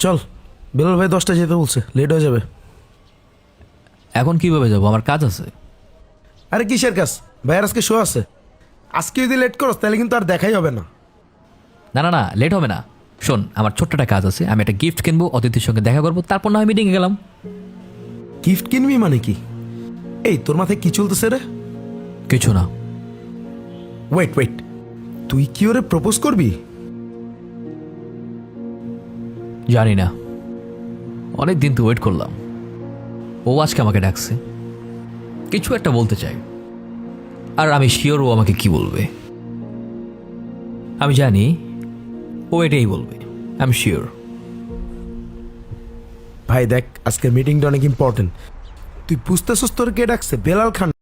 চল, বেলাল ভাই 10টায় যেতে বলছে, লেট হয়ে যাবে। এখন কিভাবে যাবো, আমার কাজ আছে। আরে কিসের কাজ? ভাইয়ার আজকে শো আছে। আজকে যদি লেট করস তাহলে কিন্তু আর দেখাই হবে না। না না না, লেট হবে না। শোন, আমার ছোট্ট একটা কাজ আছে, আমি একটা গিফট কিনবো, অতিথির সঙ্গে দেখা করবো, তারপর না হয় মিটিংয়ে গেলাম। গিফট কিনবি মানে কি? এই তোর মাথায় কি চলতেছে রে? কিছু না। ওয়েট ওয়েট, তুই কি ওরে প্রপোজ করবি? জানি না, অনেক দিন তো ওয়েট করলাম। ও আজকে আমাকে ডাকছে, কিছু একটা বলতে চাই, আর আমি শিওর ও আমাকে কি বলবে। আমি জানি ও এটাই বলবে, আমি শিওর। ভাই দেখ, আজকের মিটিংটা অনেক ইম্পর্টেন্ট। তুই বুঝতেছস তোর কে ডাকছে? বেলাল খান।